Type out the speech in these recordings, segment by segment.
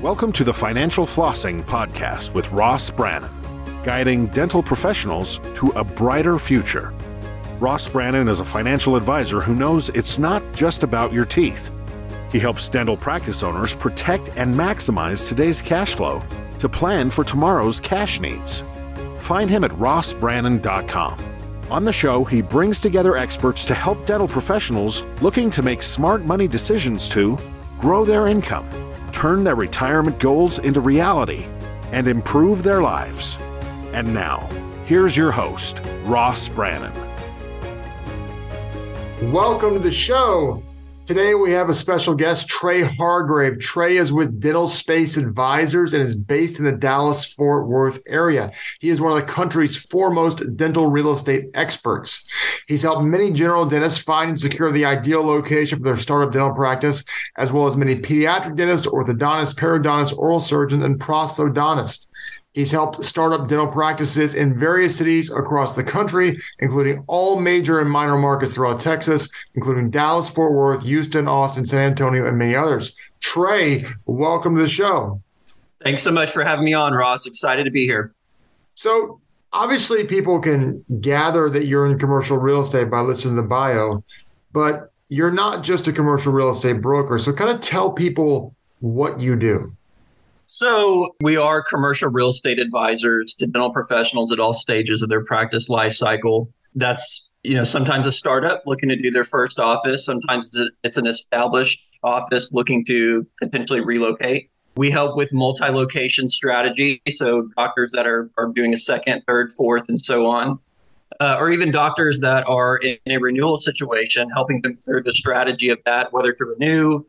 Welcome to the Financial Flossing Podcast with Ross Brannan, guiding dental professionals to a brighter future. Ross Brannan is a financial advisor who knows it's not just about your teeth. He helps dental practice owners protect and maximize today's cash flow to plan for tomorrow's cash needs. Find him at rossbrannan.com. On the show, he brings together experts to help dental professionals looking to make smart money decisions to grow their income, turn their retirement goals into reality, and improve their lives. And now, here's your host, Ross Brannan. Welcome to the show. Today we have a special guest, Trey Hargrave. Trey is with Dental Space Advisors and is based in the Dallas-Fort Worth area. He is one of the country's foremost dental real estate experts. He's helped many general dentists find and secure the ideal location for their startup dental practice, as well as many pediatric dentists, orthodontists, periodontists, oral surgeons, and prosthodontists. He's helped start up dental practices in various cities across the country, including all major and minor markets throughout Texas, including Dallas, Fort Worth, Houston, Austin, San Antonio, and many others. Trey, welcome to the show. Thanks so much for having me on, Ross. Excited to be here. So obviously people can gather that you're in commercial real estate by listening to the bio, but you're not just a commercial real estate broker. So kind of tell people what you do. So we are commercial real estate advisors to dental professionals at all stages of their practice life cycle. That's, sometimes a startup looking to do their first office. Sometimes it's an established office looking to potentially relocate. We help with multi-location strategy. So doctors that are doing a second, third, fourth, and so on. Or even doctors that are in a renewal situation, helping them through the strategy of that, whether to renew.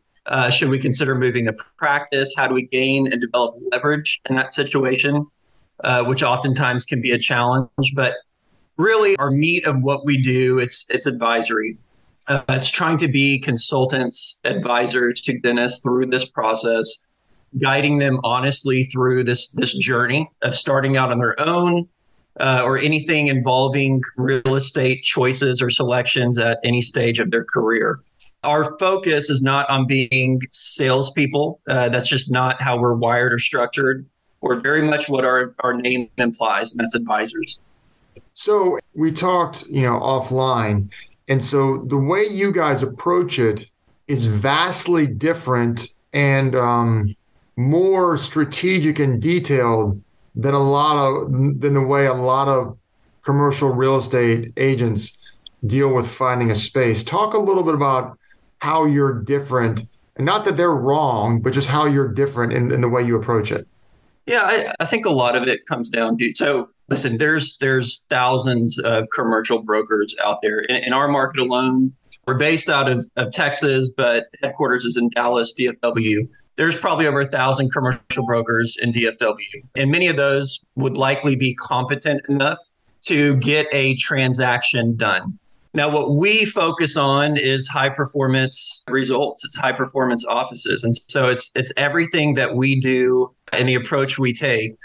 Should we consider moving the practice? How do we gain and develop leverage in that situation, which oftentimes can be a challenge? But really, our meat of what we do, it's advisory. It's trying to be consultants, advisors to dentists through this process, guiding them honestly through this journey of starting out on their own, or anything involving real estate choices or selections at any stage of their career. Our focus is not on being salespeople. That's just not how we're wired or structured. We're very much what our name implies, and that's advisors. So we talked, offline. And so the way you guys approach it is vastly different and more strategic and detailed than the way a lot of commercial real estate agents deal with finding a space. Talk a little bit about how you're different, and not that they're wrong, but just how you're different in the way you approach it. Yeah, I think a lot of it comes down to, so listen, there's thousands of commercial brokers out there. In our market alone, we're based out of Texas, but headquarters is in Dallas, DFW. There's probably over 1,000 commercial brokers in DFW. And many of those would likely be competent enough to get a transaction done. Now, what we focus on is high performance results. It's high performance offices. And so it's everything that we do and the approach we take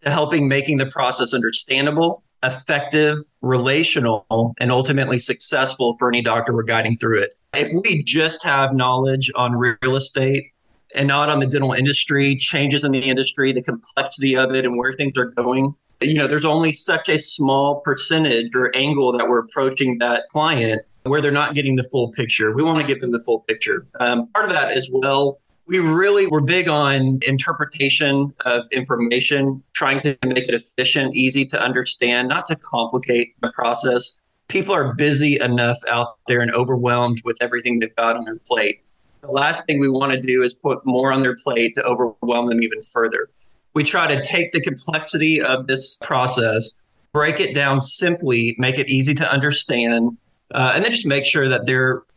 to helping making the process understandable, effective, relational, and ultimately successful for any doctor we're guiding through it. If we just have knowledge on real estate and not on the dental industry, changes in the industry, the complexity of it and where things are going, there's only such a small percentage or angle that we're approaching that client where they're not getting the full picture. We want to give them the full picture. Part of that as well, we're big on interpretation of information, trying to make it efficient, easy to understand, not to complicate the process. People are busy enough out there and overwhelmed with everything they've got on their plate. The last thing we want to do is put more on their plate to overwhelm them even further. We try to take the complexity of this process, break it down simply, make it easy to understand, and then just make sure that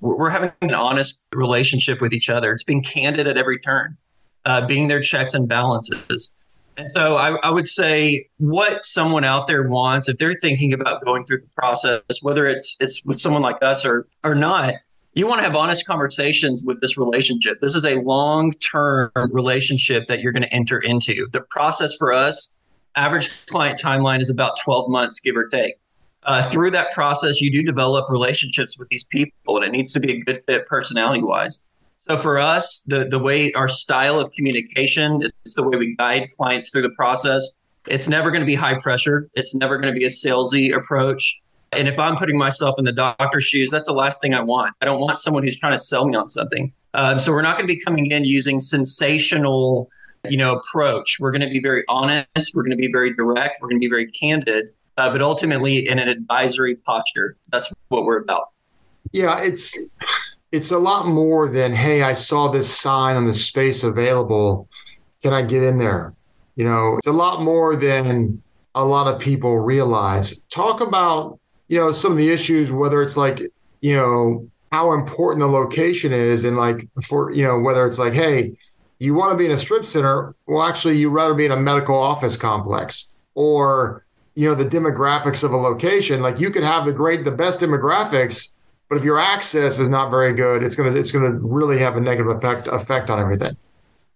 we're having an honest relationship with each other. It's being candid at every turn, being their checks and balances. And so I would say what someone out there wants, if they're thinking about going through the process, whether it's with someone like us or not, you want to have honest conversations with this relationship. This is a long-term relationship that you're going to enter into. The process for us, average client timeline is about 12 months, give or take. Through that process, you do develop relationships with these people, and it needs to be a good fit personality-wise. So So for us, the way our style of communication, it's the way we guide clients through the process. It's never going to be high pressure. It's never going to be a salesy approach. And if I'm putting myself in the doctor's shoes, that's the last thing I want. I don't want someone who's trying to sell me on something. So we're not going to be coming in using sensational, approach. We're going to be very honest. We're going to be very direct. We're going to be very candid, but ultimately in an advisory posture. That's what we're about. Yeah, it's a lot more than, hey, I saw this sign on the space available. Can I get in there? It's a lot more than a lot of people realize. Talk about, some of the issues, whether it's like, how important the location is, and like for, whether it's like, hey, you want to be in a strip center. Well, actually, you'd rather be in a medical office complex, or, the demographics of a location. Like you could have the best demographics, but if your access is not very good, it's gonna really have a negative effect on everything.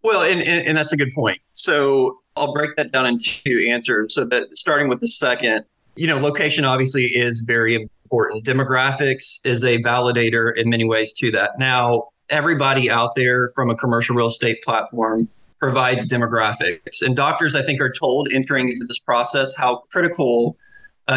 Well, and that's a good point. So I'll break that down into two answers. So that starting with the second, location obviously is very important. Demographics is a validator in many ways to that. Now, everybody out there from a commercial real estate platform provides demographics. And doctors, I think, are told entering into this process how critical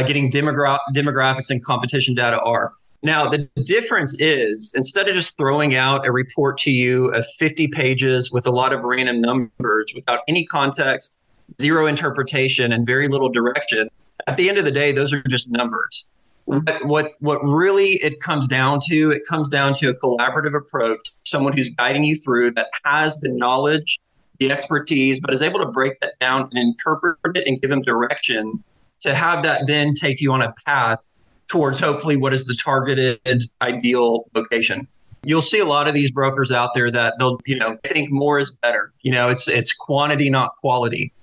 getting demographics and competition data are. Now, the difference is, instead of just throwing out a report to you of 50 pages with a lot of random numbers without any context, zero interpretation, and very little direction, at the end of the day, those are just numbers. What really it comes down to a collaborative approach, someone who's guiding you through, that has the knowledge, the expertise, but is able to break that down and interpret it and give them direction to have that then take you on a path towards hopefully what is the targeted ideal location. You'll see a lot of these brokers out there that they'll, think more is better. It's quantity, not quality.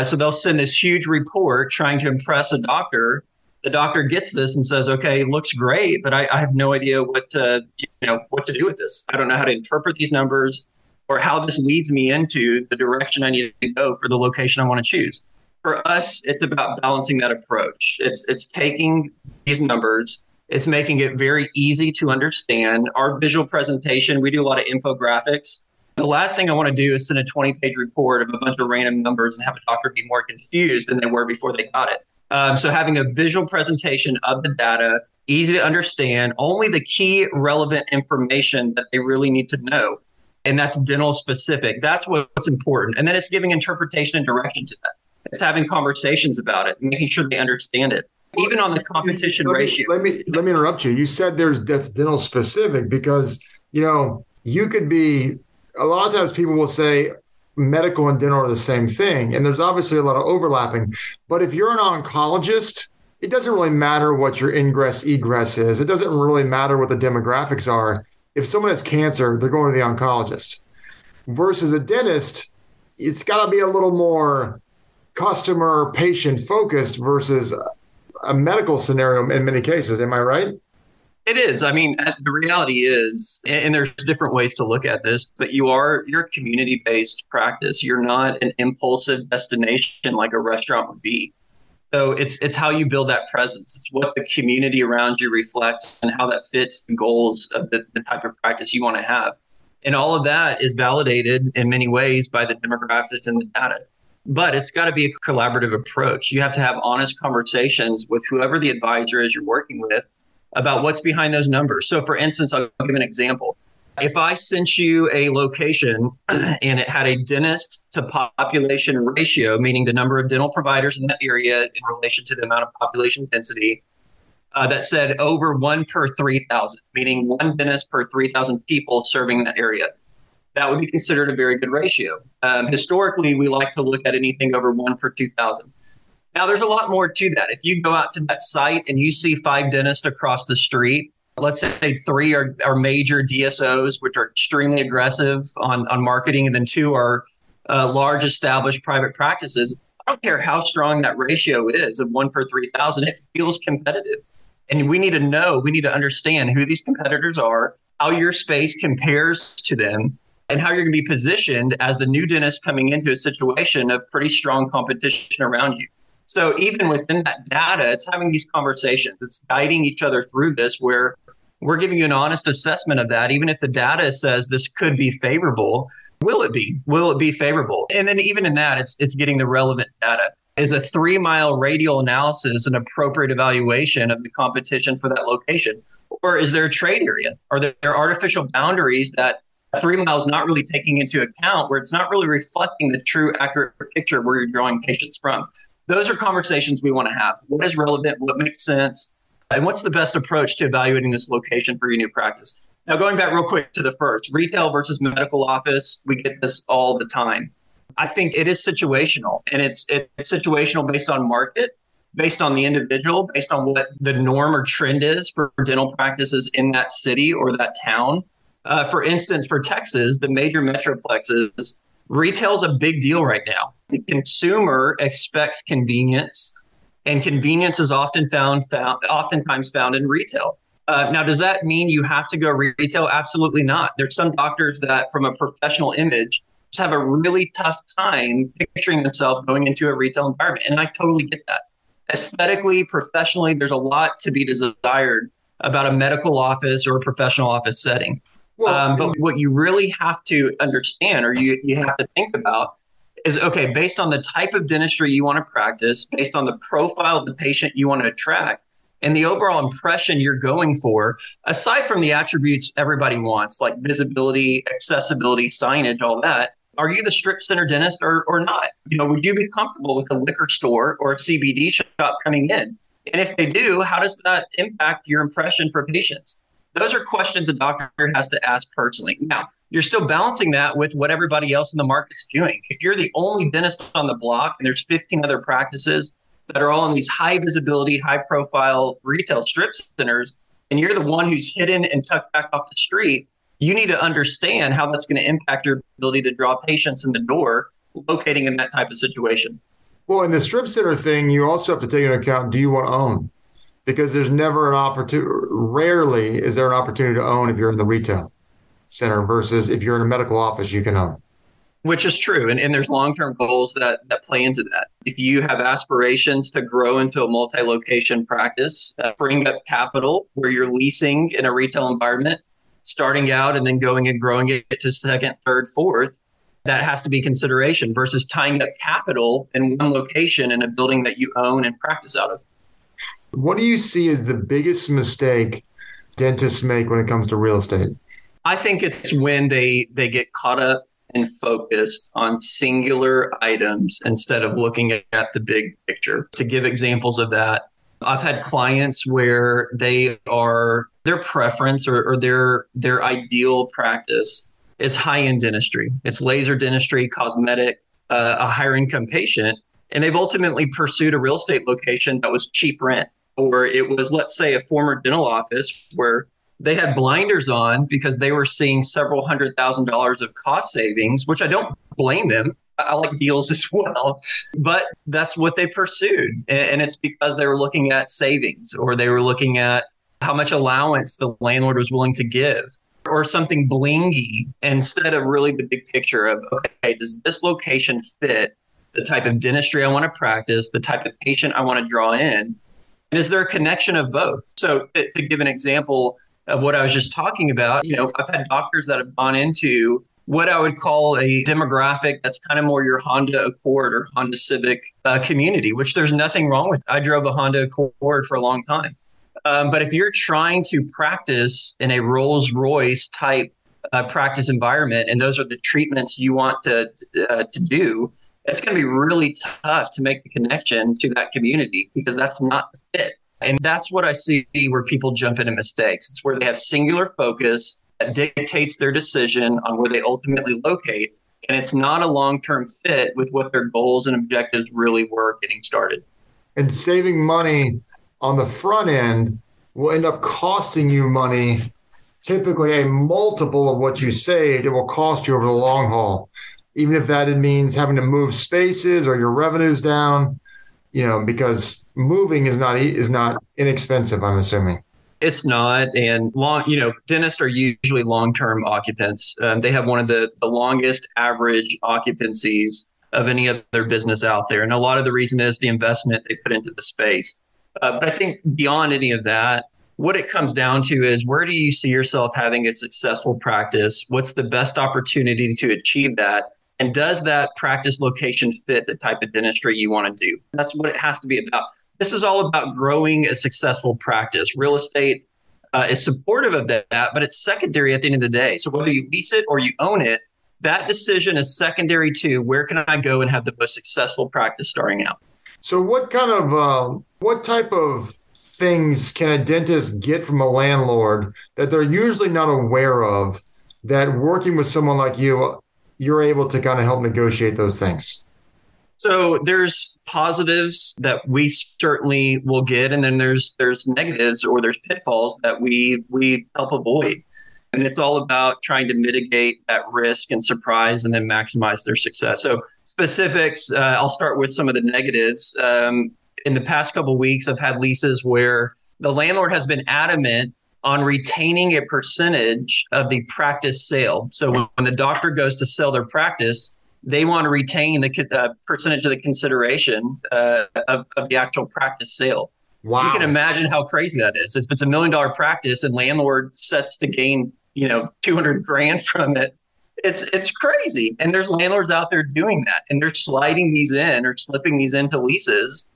So they'll send this huge report trying to impress a doctor. The doctor gets this and says, okay, looks great, but I have no idea what to do with this. I don't know how to interpret these numbers or how this leads me into the direction I need to go for the location I want to choose. For us, it's about balancing that approach. It's taking these numbers, it's making it very easy to understand. Our visual presentation, we do a lot of infographics. The last thing I want to do is send a 20-page report of a bunch of random numbers and have a doctor be more confused than they were before they got it. So having a visual presentation of the data, easy to understand, only the key relevant information that they really need to know. And that's dental specific. That's what's important. And then it's giving interpretation and direction to that. It's having conversations about it, making sure they understand it. Even on the competition ratio. Let me interrupt you. You said that's dental specific because, you could be, a lot of times people will say medical and dental are the same thing. And there's obviously a lot of overlapping. But if you're an oncologist, it doesn't really matter what your ingress egress is. It doesn't really matter what the demographics are. If someone has cancer, they're going to the oncologist. Versus a dentist, it's got to be a little more customer patient focused versus a medical scenario in many cases. Am I right? It is. I mean, the reality is, and there's different ways to look at this, but you're a community-based practice. You're not an impulsive destination like a restaurant would be. So it's how you build that presence. It's what the community around you reflects and how that fits the goals of the type of practice you want to have. And all of that is validated in many ways by the demographics and the data. But it's got to be a collaborative approach. You have to have honest conversations with whoever the advisor is you're working with about what's behind those numbers. So for instance, I'll give an example. If I sent you a location and it had a dentist to population ratio, meaning the number of dental providers in that area in relation to the amount of population density, that said over 1 per 3,000, meaning one dentist per 3,000 people serving that area, that would be considered a very good ratio. Historically, we like to look at anything over 1 per 2,000. Now, there's a lot more to that. If you go out to that site and you see 5 dentists across the street, let's say 3 are major DSOs, which are extremely aggressive on marketing, and then 2 are large established private practices. I don't care how strong that ratio is of 1 per 3,000, it feels competitive. And we need to understand who these competitors are, how your space compares to them, and how you're going to be positioned as the new dentist coming into a situation of pretty strong competition around you. So even within that data, it's having these conversations. It's guiding each other through this where We're giving you an honest assessment of that. Even if the data says this could be favorable, will it be? Will it be favorable? And then even in that, it's getting the relevant data. Is a 3-mile radial analysis an appropriate evaluation of the competition for that location? Or is there a trade area? Are there artificial boundaries that 3 miles not really taking into account, where it's not really reflecting the true accurate picture where you're drawing patients from? Those are conversations we want to have. What is relevant? What makes sense? And what's the best approach to evaluating this location for your new practice? Now, going back real quick to the first, retail versus medical office, we get this all the time. I think it is situational, and it's situational based on market, based on the individual, based on what the norm or trend is for dental practices in that city or that town. For instance, for Texas, the major metroplexes, retail is a big deal right now. The consumer expects convenience, and convenience is oftentimes found in retail. Now, does that mean you have to go retail? Absolutely not. There's some doctors that, from a professional image, just have a really tough time picturing themselves going into a retail environment. And I totally get that. Aesthetically, professionally, there's a lot to be desired about a medical office or a professional office setting. Well, but what you really have to understand, or you have to think about, is, okay, based on the type of dentistry you want to practice, based on the profile of the patient you want to attract, and the overall impression you're going for, aside from the attributes everybody wants, like visibility, accessibility, signage, all that, are you the strip center dentist or not? Would you be comfortable with a liquor store or a CBD shop coming in? And if they do, how does that impact your impression for patients? Those are questions a doctor has to ask personally. Now, you're still balancing that with what everybody else in the market's doing. If you're the only dentist on the block and there's 15 other practices that are all in these high visibility, high profile retail strip centers, and you're the one who's hidden and tucked back off the street, you need to understand how that's going to impact your ability to draw patients in the door locating in that type of situation. Well, in the strip center thing, you also have to take into account, do you want to own? Because there's never an opportunity, rarely is there an opportunity to own if you're in the retail center versus if you're in a medical office, you can own. Which is true. And there's long-term goals that play into that. If you have aspirations to grow into a multi-location practice, freeing up capital where you're leasing in a retail environment, starting out and then going and growing it to second, third, fourth, that has to be consideration versus tying up capital in one location in a building that you own and practice out of. What do you see as the biggest mistake dentists make when it comes to real estate? I think it's when they get caught up and focused on singular items instead of looking at the big picture. To give examples of that, I've had clients where their preference or their ideal practice is high-end dentistry. It's laser dentistry, cosmetic, a higher income patient. And they've ultimately pursued a real estate location that was cheap rent. Or it was, let's say, a former dental office where they had blinders on because they were seeing several $100,000 of cost savings, which I don't blame them. I like deals as well, but that's what they pursued. And it's because they were looking at savings, or they were looking at how much allowance the landlord was willing to give, or something blingy, instead of really the big picture of, okay, does this location fit the type of dentistry I want to practice, the type of patient I want to draw in? And is there a connection of both? So to give an example of what I was just talking about, I've had doctors that have gone into what I would call a demographic that's kind of more your Honda Accord or Honda Civic community, which there's nothing wrong with. I drove a Honda Accord for a long time. But if you're trying to practice in a Rolls Royce type practice environment, and those are the treatments you want to do, it's going to be really tough to make the connection to that community because that's not the fit. And that's what I see where people jump into mistakes. It's where they have singular focus that dictates their decision on where they ultimately locate. And it's not a long-term fit with what their goals and objectives really were getting started. And saving money on the front end will end up costing you money, typically a multiple of what you saved. It will cost you over the long haul, even if that means having to move spaces or your revenue's down, because moving is not inexpensive, I'm assuming. It's not. And dentists are usually long-term occupants. They have one of the longest average occupancies of any other business out there. And a lot of the reason is the investment they put into the space. But I think beyond any of that, what it comes down to is, where do you see yourself having a successful practice? What's the best opportunity to achieve that? And does that practice location fit the type of dentistry you want to do? That's what it has to be about. This is all about growing a successful practice. Real estate is supportive of that, but it's secondary at the end of the day. So whether you lease it or you own it, that decision is secondary to where can I go and have the most successful practice starting out. So what type of things can a dentist get from a landlord that they're usually not aware of, that working with someone like you, you're able to kind of help negotiate those things? So there's positives that we certainly will get, and then there's negatives or there's pitfalls that we help avoid. And it's all about trying to mitigate that risk and surprise and then maximize their success. So specifics, I'll start with some of the negatives. In the past couple of weeks, I've had leases where the landlord has been adamant on retaining a percentage of the practice sale. So when the doctor goes to sell their practice, they want to retain the percentage of the consideration of the actual practice sale. Wow. You can imagine how crazy that is. If it's $1 million practice and landlord sets to gain, $200,000 from it, it's crazy. And there's landlords out there doing that, and they're sliding these in or slipping these into leases.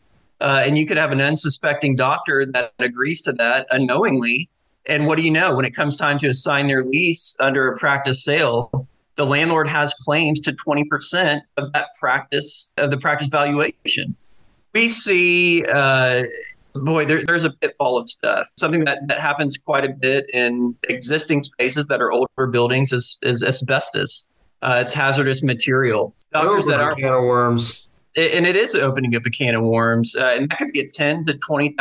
And you could have an unsuspecting doctor that agrees to that unknowingly. And what do you know? When it comes time to assign their lease under a practice sale, the landlord has claims to 20% of that practice, of the practice valuation. We see, there's a pitfall of stuff. Something that happens quite a bit in existing spaces that are older buildings is asbestos. It's hazardous material. Doctors that are can of worms. And it is opening up a can of worms, and that could be a $10,000 to $20,000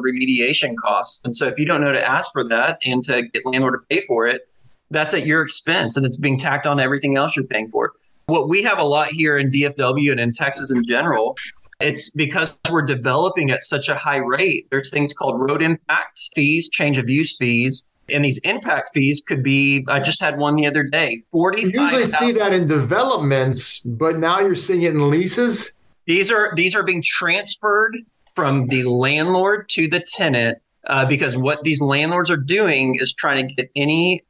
remediation cost. And so if you don't know to ask for that and to get landlord to pay for it, that's at your expense, and it's being tacked on to everything else you're paying for. What we have a lot here in DFW and in Texas in general, it's because we're developing at such a high rate. There's things called road impact fees, change of use fees. And these impact fees could be, I just had one the other day, $45,000. You usually see that in developments, but now you're seeing it in leases? These are being transferred from the landlord to the tenant because what these landlords are doing is trying to get any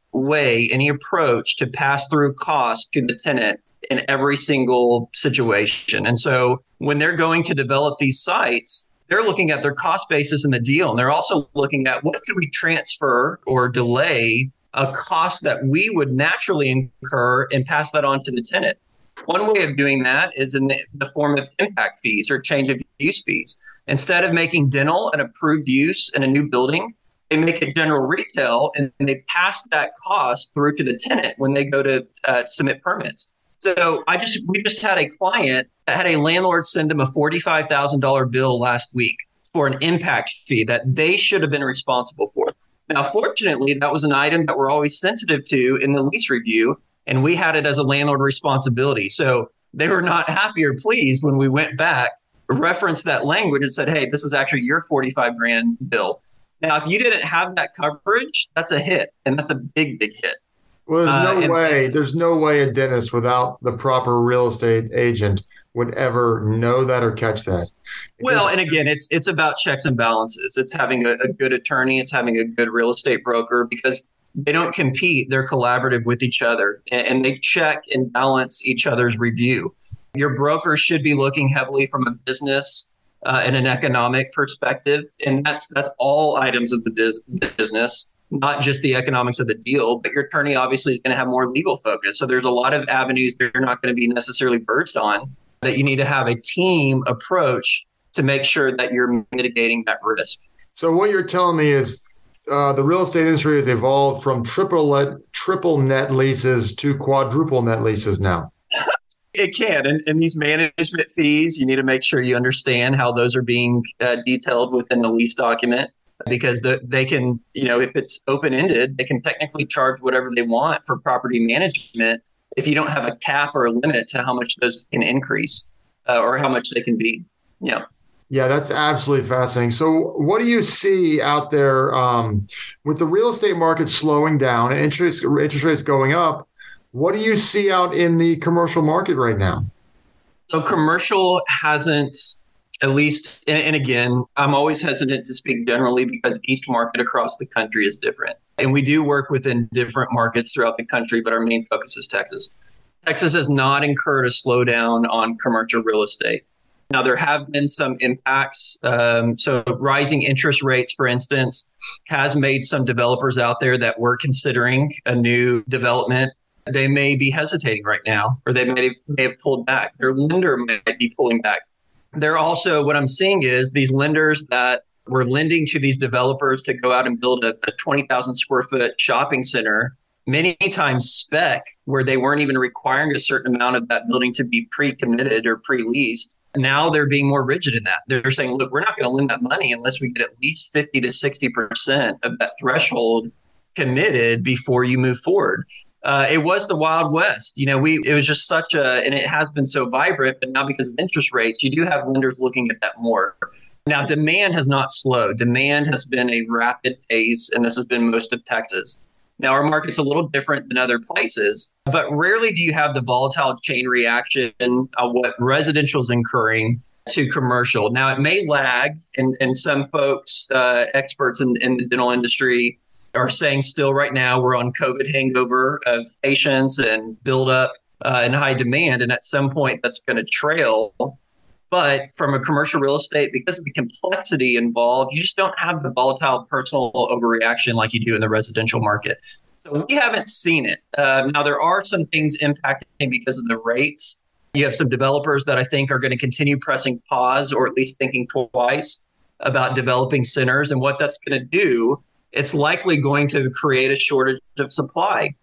approach to pass through cost to the tenant in every single situation. And so when they're going to develop these sites, they're looking at their cost basis in the deal. And they're also looking at what could we transfer or delay a cost that we would naturally incur and pass that on to the tenant. One way of doing that is in the form of impact fees or change of use fees. Instead of making dental an approved use in a new building, they make it general retail, and they pass that cost through to the tenant when they go to submit permits. So we just had a client that had a landlord send them a $45,000 bill last week for an impact fee that they should have been responsible for. Now, fortunately, that was an item that we're always sensitive to in the lease review, and we had it as a landlord responsibility. So they were not happy or pleased when we went back, referenced that language and said, hey, this is actually your $45,000 bill. Now, if you didn't have that coverage, that's a hit, and that's a big, big hit. Well, there's no way a dentist without the proper real estate agent would ever know that or catch that. Well, and again, it's about checks and balances. It's having a good attorney. It's having a good real estate broker, because they don't compete. They're collaborative with each other, and they check and balance each other's review. Your broker should be looking heavily from a business and an economic perspective, and that's all items of the business. Not just the economics of the deal, but your attorney obviously is going to have more legal focus. So there's a lot of avenues that you're not going to be necessarily verged on, that you need to have a team approach to make sure that you're mitigating that risk. So what you're telling me is the real estate industry has evolved from triple net leases to quadruple net leases now. It can. And these management fees, you need to make sure you understand how those are being detailed within the lease document. Because they can, if it's open-ended, they can technically charge whatever they want for property management if you don't have a cap or a limit to how much those can increase or how much they can be. Yeah. Yeah, that's absolutely fascinating. So what do you see out there with the real estate market slowing down and interest rates going up? What do you see out in the commercial market right now? So commercial hasn't At least, and again, I'm always hesitant to speak generally because each market across the country is different. And we do work within different markets throughout the country, but our main focus is Texas. Texas has not incurred a slowdown on commercial real estate. Now, there have been some impacts. So rising interest rates, for instance, has made some developers out there that were considering a new development. They may be hesitating right now, or they may have pulled back. Their lender might be pulling back. They're also, what I'm seeing is these lenders that were lending to these developers to go out and build a 20,000 square foot shopping center, many times spec, where they weren't even requiring a certain amount of that building to be pre-committed or pre-leased. Now they're being more rigid in that. They're saying, look, we're not going to lend that money unless we get at least 50 to 60% of that threshold committed before you move forward. It was the Wild West. It was just and it has been so vibrant, but now because of interest rates, you do have lenders looking at that more. Now, demand has not slowed. Demand has been a rapid pace, and this has been most of Texas. Now, our market's a little different than other places, but rarely do you have the volatile chain reaction of what residential is incurring to commercial. Now, it may lag, and some folks, experts in the dental industry, are saying still right now we're on COVID hangover of patients and build up and high demand. And at some point that's going to trail. But from a commercial real estate, because of the complexity involved, you just don't have the volatile personal overreaction like you do in the residential market. So we haven't seen it. Now, there are some things impacting because of the rates. You have some developers that I think are going to continue pressing pause, or at least thinking twice about developing centers. And what that's going to do, it's likely going to create a shortage of supply.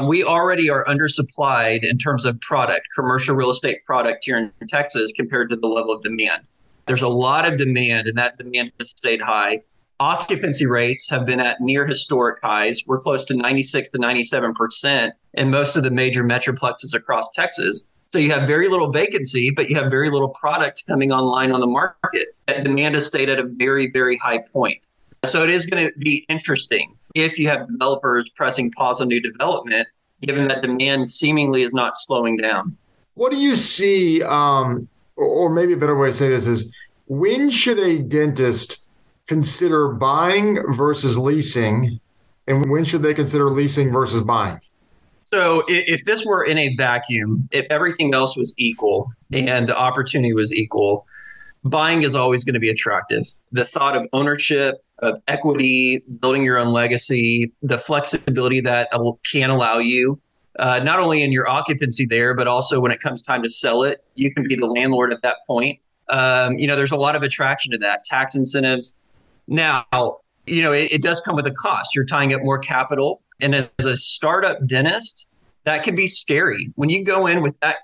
We already are undersupplied in terms of product, commercial real estate product here in Texas compared to the level of demand. There's a lot of demand, and that demand has stayed high. Occupancy rates have been at near historic highs. We're close to 96 to 97% in most of the major metroplexes across Texas. So you have very little vacancy, but you have very little product coming online on the market. That demand has stayed at a very, very high point. So it is going to be interesting if you have developers pressing pause on new development, given that demand seemingly is not slowing down. What do you see, or maybe a better way to say this is, when should a dentist consider buying versus leasing, and when should they consider leasing versus buying? So if this were in a vacuum, if everything else was equal and the opportunity was equal, buying is always going to be attractive. The thought of ownership, of equity, building your own legacy, the flexibility that can allow you, not only in your occupancy there, but also when it comes time to sell it, you can be the landlord at that point. There's a lot of attraction to that. Tax incentives. Now, it does come with a cost. You're tying up more capital. And as a startup dentist, that can be scary. When you go in with that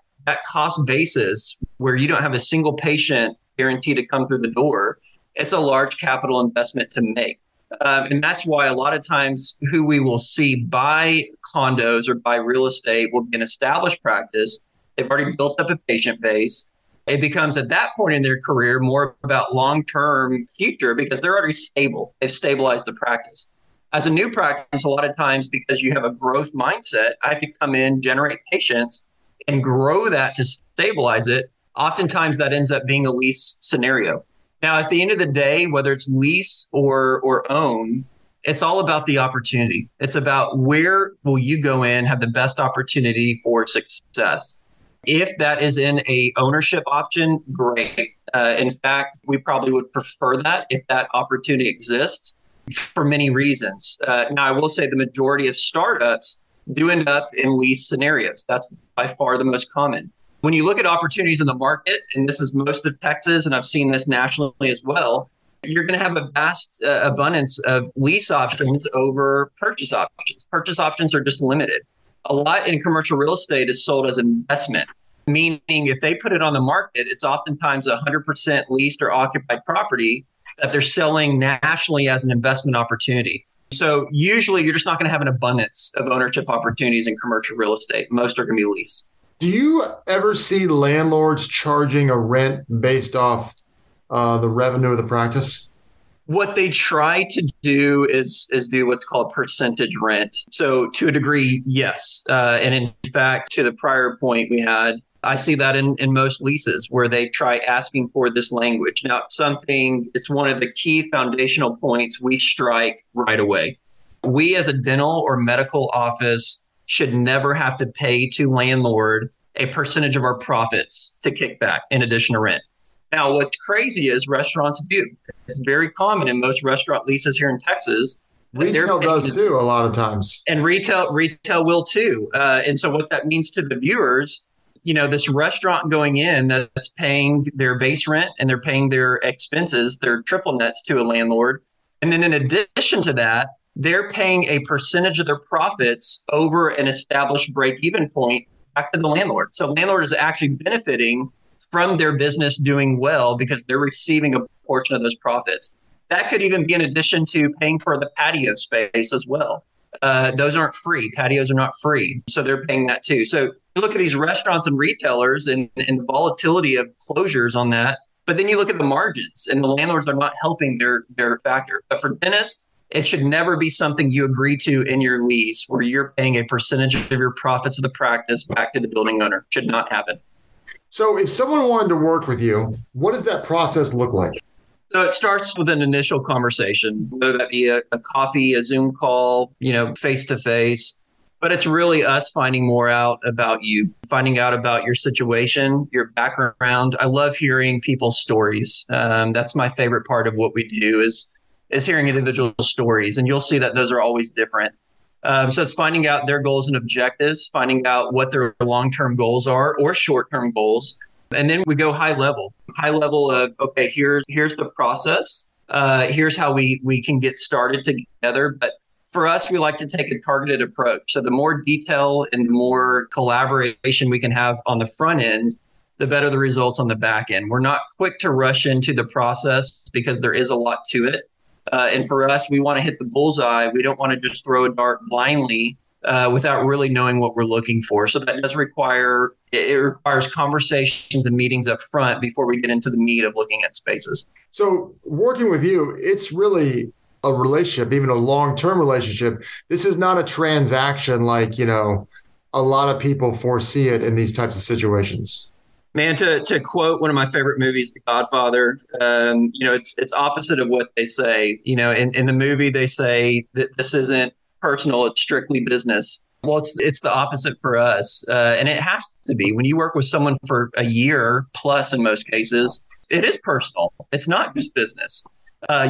cost basis where you don't have a single patient guaranteed to come through the door, it's a large capital investment to make. And that's why a lot of times who we will see buy condos or buy real estate will be an established practice. They've already built up a patient base. It becomes at that point in their career more about long-term future because they're already stable. They've stabilized the practice. As a new practice, a lot of times because you have a growth mindset, I have to come in, generate patients, and grow that to stabilize it. Oftentimes that ends up being a lease scenario. Now, at the end of the day, whether it's lease or own, it's all about the opportunity. It's about where will you go in, have the best opportunity for success. If that is in a ownership option, great. In fact, we probably would prefer that if that opportunity exists for many reasons. Now, I will say the majority of startups do end up in lease scenarios. That's by far the most common. When you look at opportunities in the market, and this is most of Texas, and I've seen this nationally as well, you're going to have a vast abundance of lease options over purchase options. Purchase options are just limited. A lot in commercial real estate is sold as investment, meaning if they put it on the market, it's oftentimes 100% leased or occupied property that they're selling nationally as an investment opportunity. So usually you're just not going to have an abundance of ownership opportunities in commercial real estate. Most are going to be lease. Do you ever see landlords charging a rent based off the revenue of the practice? What they try to do is do what's called percentage rent. So to a degree, yes. And in fact, to the prior point we had, I see that in most leases where they try asking for this language. Now, it's one of the key foundational points we strike right away. We as a dental or medical office should never have to pay to landlord a percentage of our profits to kick back in addition to rent. Now, what's crazy is restaurants do. It's very common in most restaurant leases here in Texas. Retail does too, a lot of times. And retail will too. And so what that means to the viewers, this restaurant going in that's paying their base rent and they're paying their expenses, their triple nets to a landlord. And then in addition to that, they're paying a percentage of their profits over an established break-even point back to the landlord. So landlord is actually benefiting from their business doing well because they're receiving a portion of those profits. That could even be in addition to paying for the patio space as well. Those aren't free. Patios are not free. So they're paying that too. So you look at these restaurants and retailers and the volatility of closures on that. But then you look at the margins and the landlords are not helping their factor. But for dentists, it should never be something you agree to in your lease where you're paying a percentage of your profits of the practice back to the building owner. Should not happen. So if someone wanted to work with you, what does that process look like? So it starts with an initial conversation, whether that be a coffee, a Zoom call, face to face. But it's really us finding more out about you, finding out about your situation, your background. I love hearing people's stories. That's my favorite part of what we do is hearing individual stories. And you'll see that those are always different. So it's finding out their goals and objectives, finding out what their long-term goals are or short-term goals. And then we go high level of, okay, here's the process. Here's how we can get started together. But for us, we like to take a targeted approach. So the more detail and the more collaboration we can have on the front end, the better the results on the back end. We're not quick to rush into the process because there is a lot to it. And for us, we want to hit the bullseye. We don't want to just throw a dart blindly without really knowing what we're looking for. So that does requires conversations and meetings up front before we get into the meat of looking at spaces. So working with you, it's really a relationship, even a long-term relationship. This is not a transaction like, a lot of people foresee it in these types of situations. Man, to quote one of my favorite movies, The Godfather, it's opposite of what they say. In the movie, they say that this isn't personal, it's strictly business. Well, it's the opposite for us. And it has to be. When you work with someone for a year plus in most cases, it is personal. It's not just business.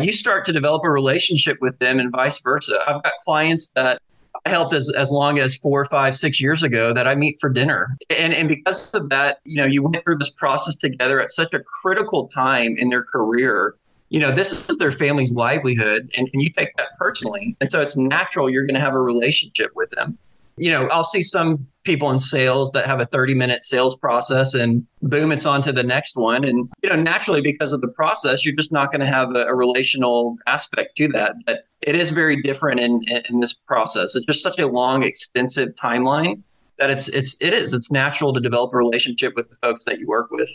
You start to develop a relationship with them and vice versa. I've got clients that I helped as long as 4, 5, 6 years ago that I meet for dinner. And because of that, you went through this process together at such a critical time in their career. This is their family's livelihood and you take that personally. And so it's natural you're going to have a relationship with them. I'll see some people in sales that have a 30-minute sales process and boom, it's on to the next one. And, naturally, because of the process, you're just not going to have a relational aspect to that. But it is very different in this process. It's just such a long, extensive timeline that it's natural to develop a relationship with the folks that you work with.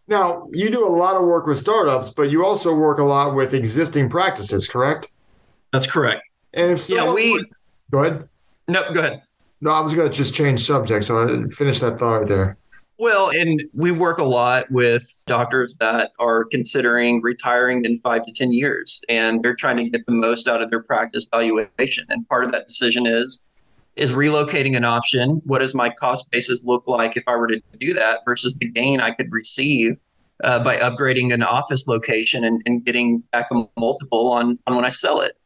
Now, you do a lot of work with startups, but you also work a lot with existing practices, correct? That's correct. And if so, go ahead. No, go ahead. No, I was going to just change subject, so I finish that thought right there. Well, and we work a lot with doctors that are considering retiring in 5 to 10 years, and they're trying to get the most out of their practice valuation. And part of that decision is relocating an option. What does my cost basis look like if I were to do that versus the gain I could receive by upgrading an office location and getting back a multiple on when I sell it?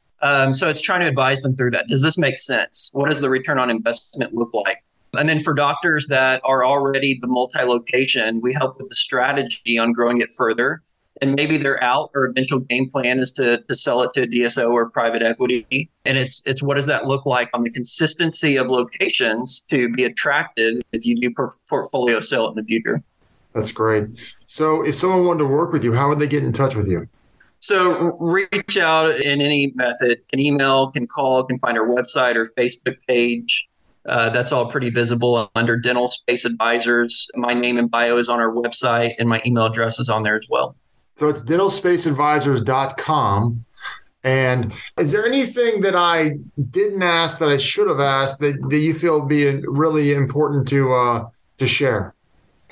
So it's trying to advise them through that. Does this make sense? What does the return on investment look like? And then for doctors that are already the multi-location, we help with the strategy on growing it further. And maybe they're out or eventual game plan is to sell it to a DSO or private equity. And it's what does that look like on the consistency of locations to be attractive if you do portfolio sell it in the future. That's great. So if someone wanted to work with you, how would they get in touch with you? So reach out in any method, can email, can call, can find our website or Facebook page. That's all pretty visible under Dental Space Advisors. My name and bio is on our website and my email address is on there as well. So it's dentalspaceadvisors.com. And is there anything that I didn't ask that I should have asked that you feel would be really important to share?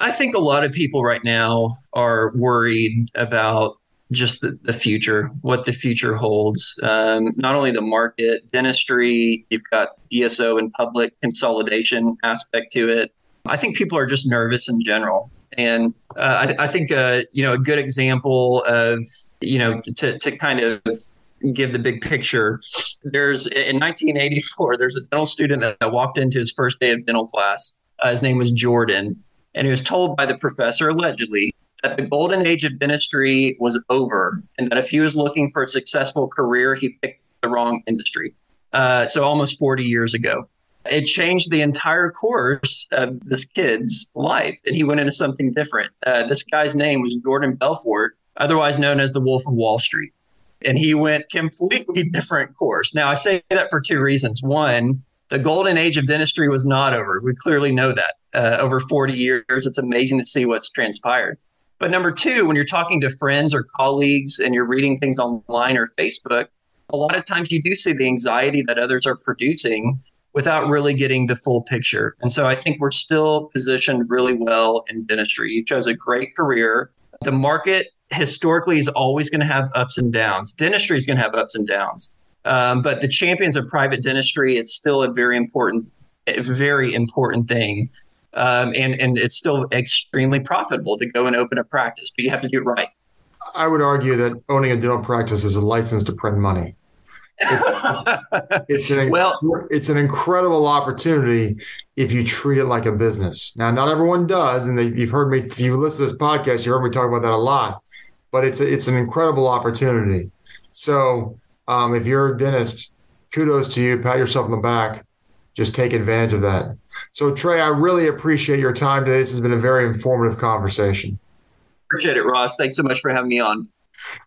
I think a lot of people right now are worried about just the future, what the future holds. Not only the market, dentistry, you've got DSO and public consolidation aspect to it. I think people are just nervous in general. And I think, a good example of, to kind of give the big picture, in 1984, there's a dental student that walked into his first day of dental class. His name was Jordan. And he was told by the professor, allegedly, that the golden age of dentistry was over and that if he was looking for a successful career, he picked the wrong industry. So almost 40 years ago. It changed the entire course of this kid's life, and he went into something different. This guy's name was Jordan Belfort, otherwise known as the Wolf of Wall Street. And he went completely different course. Now, I say that for two reasons. One, the golden age of dentistry was not over. We clearly know that. Over 40 years, it's amazing to see what's transpired. But number two, when you're talking to friends or colleagues and you're reading things online or Facebook, a lot of times you do see the anxiety that others are producing without really getting the full picture. And so I think we're still positioned really well in dentistry. You chose a great career. The market historically is always going to have ups and downs. Dentistry is going to have ups and downs. But the champions of private dentistry, it's still a very important thing. And it's still extremely profitable to go and open a practice, but you have to do it right. I would argue that owning a dental practice is a license to print money. It's an incredible opportunity if you treat it like a business. Now, not everyone does, and you've heard me. If you listen to this podcast, you heard me talk about that a lot. But it's an incredible opportunity. So if you're a dentist, kudos to you. Pat yourself on the back. Just take advantage of that. So, Trey, I really appreciate your time today. This has been a very informative conversation. Appreciate it, Ross. Thanks so much for having me on.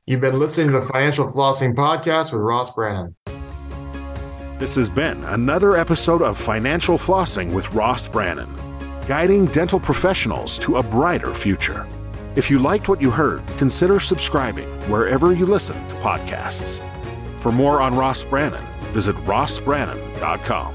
You've been listening to the Financial Flossing Podcast with Ross Brannan. This has been another episode of Financial Flossing with Ross Brannan, guiding dental professionals to a brighter future. If you liked what you heard, consider subscribing wherever you listen to podcasts. For more on Ross Brannan, visit rossbrannan.com.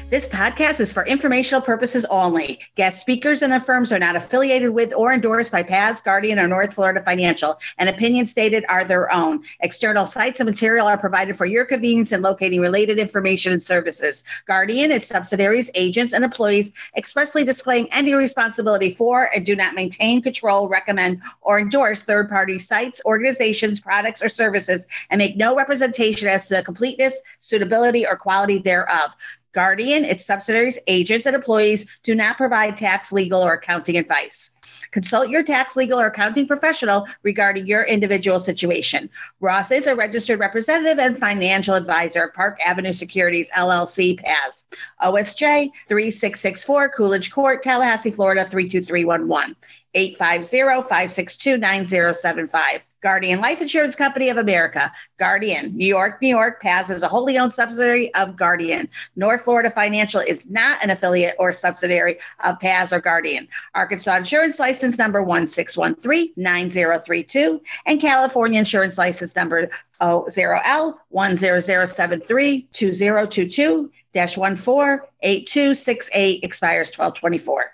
This podcast is for informational purposes only. Guest speakers and their firms are not affiliated with or endorsed by PAS, Guardian, or North Florida Financial, and opinions stated are their own. External sites and material are provided for your convenience in locating related information and services. Guardian, its subsidiaries, agents, and employees expressly disclaim any responsibility for and do not maintain, control, recommend, or endorse third-party sites, organizations, products, or services, and make no representation as to the completeness, suitability, or quality thereof. Guardian, its subsidiaries, agents, and employees do not provide tax, legal, or accounting advice. Consult your tax, legal, or accounting professional regarding your individual situation. Ross is a registered representative and financial advisor of Park Avenue Securities, LLC, PAS. OSJ 3664, Coolidge Court, Tallahassee, Florida 32311. 850-562-9075. Guardian Life Insurance Company of America. Guardian, New York, New York. PAS is a wholly owned subsidiary of Guardian. North Florida Financial is not an affiliate or subsidiary of PAS or Guardian. Arkansas Insurance License Number 1613-9032 and California Insurance License Number 0L100732022-148268 expires 12/24.